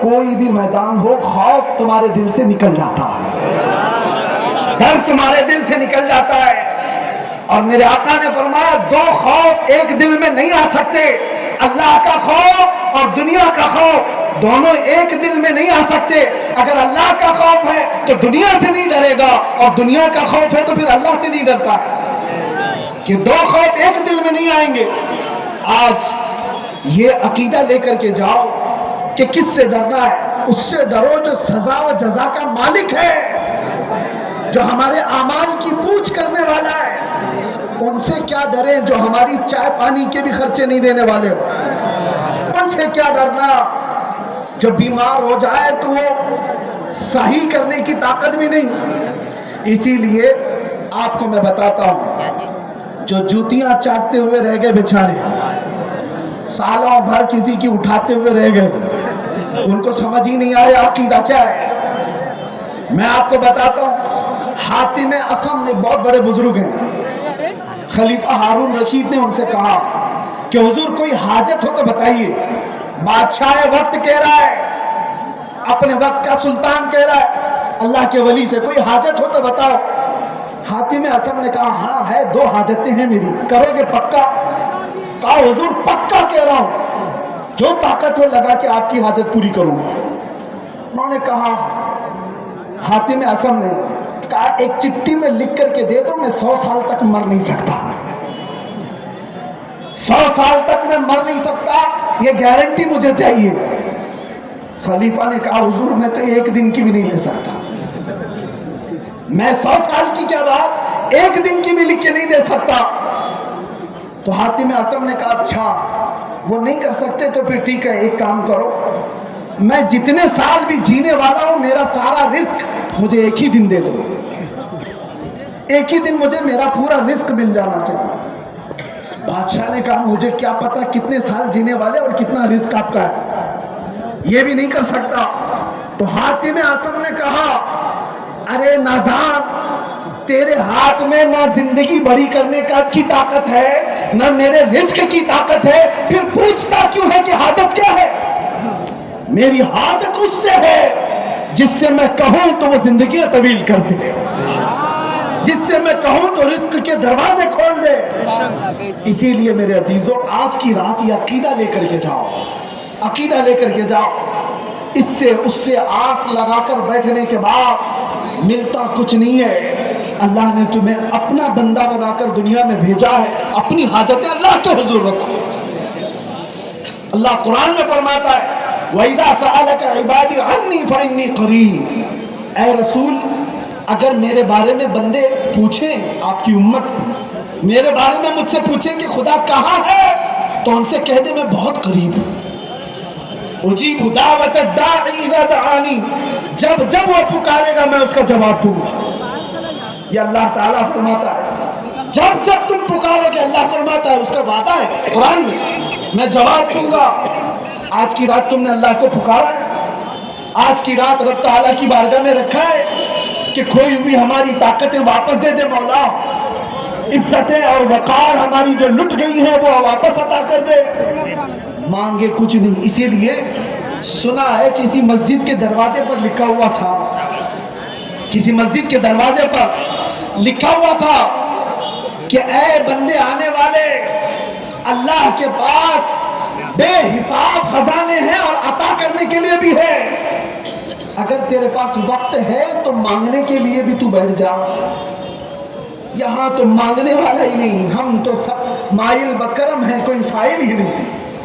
کوئی بھی میدان ہو خوف تمہارے دل سے نکل جاتا ہے، ڈر تمہارے دل سے نکل جاتا ہے۔ اور میرے آقا نے فرمایا دو خوف ایک دل میں نہیں آ سکتے، اللہ کا خوف اور دنیا کا خوف دونوں ایک دل میں نہیں آ سکتے۔ اگر اللہ کا خوف ہے تو دنیا سے نہیں ڈرے گا، اور دنیا کا خوف ہے تو پھر اللہ سے نہیں ڈرتا ہے، کہ دو خوف ایک دل میں نہیں آئیں گے۔ آج یہ عقیدہ لے کر کے جاؤ کہ کس سے ڈرنا ہے؟ اس سے ڈرو جو سزا و جزا کا مالک ہے، جو ہمارے اعمال کی پوچھ کرنے والا ہے۔ ان سے کیا ڈریں جو ہماری چائے پانی کے بھی خرچے نہیں دینے والے ہو؟ ان سے کیا ڈرنا؟ جو بیمار ہو جائے تو وہ صحیح کرنے کی طاقت بھی نہیں۔ اسی لیے آپ کو میں بتاتا ہوں، جو جوتیاں چاٹتے ہوئے رہ گئے بیچارے، سالوں بھر کسی کی اٹھاتے ہوئے رہ گئے، ان کو سمجھ ہی نہیں آیا عقیدہ کیا ہے۔ میں آپ کو بتاتا ہوں، حاتم اصم نے بہت بڑے بزرگ ہیں، خلیفہ ہارون رشید نے ان سے کہا کہ حضور کوئی حاجت ہو تو بتائیے۔ بادشاہ وقت کہہ رہا ہے، اپنے وقت کا سلطان کہہ رہا ہے اللہ کے ولی سے کوئی حاجت ہو تو بتاؤ۔ حاتم اصم نے کہا ہاں ہے، دو حاجتیں ہیں میری، کرو گے پکا؟ کہا حضور پکا کہہ رہا ہوں، جو طاقت ہے لگا کہ آپ کی حاجت پوری کروں گا۔ انہوں نے کہا، حاتم اصم نے کہا ایک چٹھی میں لکھ کر کے دے دو، میں 100 سال تک مر نہیں سکتا، 100 سال تک میں مر نہیں سکتا، یہ گارنٹی مجھے چاہیے۔ خلیفہ نے کہا حضور میں تو ایک دن کی بھی نہیں لے سکتا، میں 100 سال کی کیا بات، ایک دن کی بھی لکھ کے نہیں دے سکتا۔ تو حاتم اصم نے کہا اچھا وہ نہیں کر سکتے تو پھر ٹھیک ہے، ایک کام کرو، میں جتنے سال بھی جینے والا ہوں میرا سارا رزق مجھے ایک ہی دن دے دو، ایک ہی دن مجھے میرا پورا رزق مل جانا چاہیے۔ بادشاہ نے کہا مجھے کیا پتا کتنے سال جینے والے اور کتنا رزق آپ کا ہے، یہ بھی نہیں کر سکتا۔ تو حاتم اصم نے کہا ارے نادان، تیرے ہاتھ میں نہ زندگی بڑی کرنے کی طاقت ہے، نہ میرے رزق کی طاقت ہے، پھر پوچھتا کیوں ہے کہ حاجت کیا ہے؟ میری حاجت اس سے ہے جس سے میں کہوں تو وہ زندگیاں طویل کر دے، جس سے میں کہوں تو رزق کے دروازے کھول دے۔ اسی لیے میرے عزیزوں آج کی رات یہ عقیدہ لے کر کے جاؤ، عقیدہ لے کر کے جاؤ۔ اس سے آس لگا کر بیٹھنے کے بعد ملتا کچھ نہیں ہے۔ اللہ نے تمہیں اپنا بندہ بنا کر دنیا میں بھیجا ہے، اپنی حاجتیں اللہ کے حضور رکھو۔ اللہ قرآن میں فرماتا ہے وَإِذَا سَأَلَكَ عِبَادِي عَنِّي فَإِنِّي قَرِيبٌ، اے رسول اگر میرے بارے میں بندے پوچھیں، آپ کی امت میرے بارے میں مجھ سے پوچھیں کہ خدا کہاں ہے، تو ان سے کہہ دے میں بہت قریب ہوں، اجیب دعوت الداعی اذا دعانی، جب جب وہ پکارے گا میں اس کا جواب دوں گا۔ یہ اللہ تعالیٰ فرماتا ہے جب جب تم پکارو گے، اللہ فرماتا ہے اس کا وعدہ ہے قرآن میں جواب دوں گا۔ آج کی رات تم نے اللہ کو پکارا ہے، آج کی رات رب تعالیٰ کی بارگاہ میں رکھا ہے کہ کھوئی ہوئی ہماری طاقتیں واپس دے دے مولا، عزتیں اور وقار ہماری جو لٹ گئی ہیں وہ واپس عطا کر دے۔ مانگے کچھ نہیں، اسی لیے سنا ہے کسی مسجد کے دروازے پر لکھا ہوا تھا، کسی مسجد کے دروازے پر لکھا ہوا تھا کہ اے بندے آنے والے، اللہ کے پاس بے حساب خزانے ہیں اور عطا کرنے کے لیے بھی ہے، اگر تیرے پاس وقت ہے تو مانگنے کے لیے بھی تو بیٹھ جا۔ یہاں تو مانگنے والا ہی نہیں، ہم تو مائل بکرم ہیں، کوئی سائل ہی نہیں۔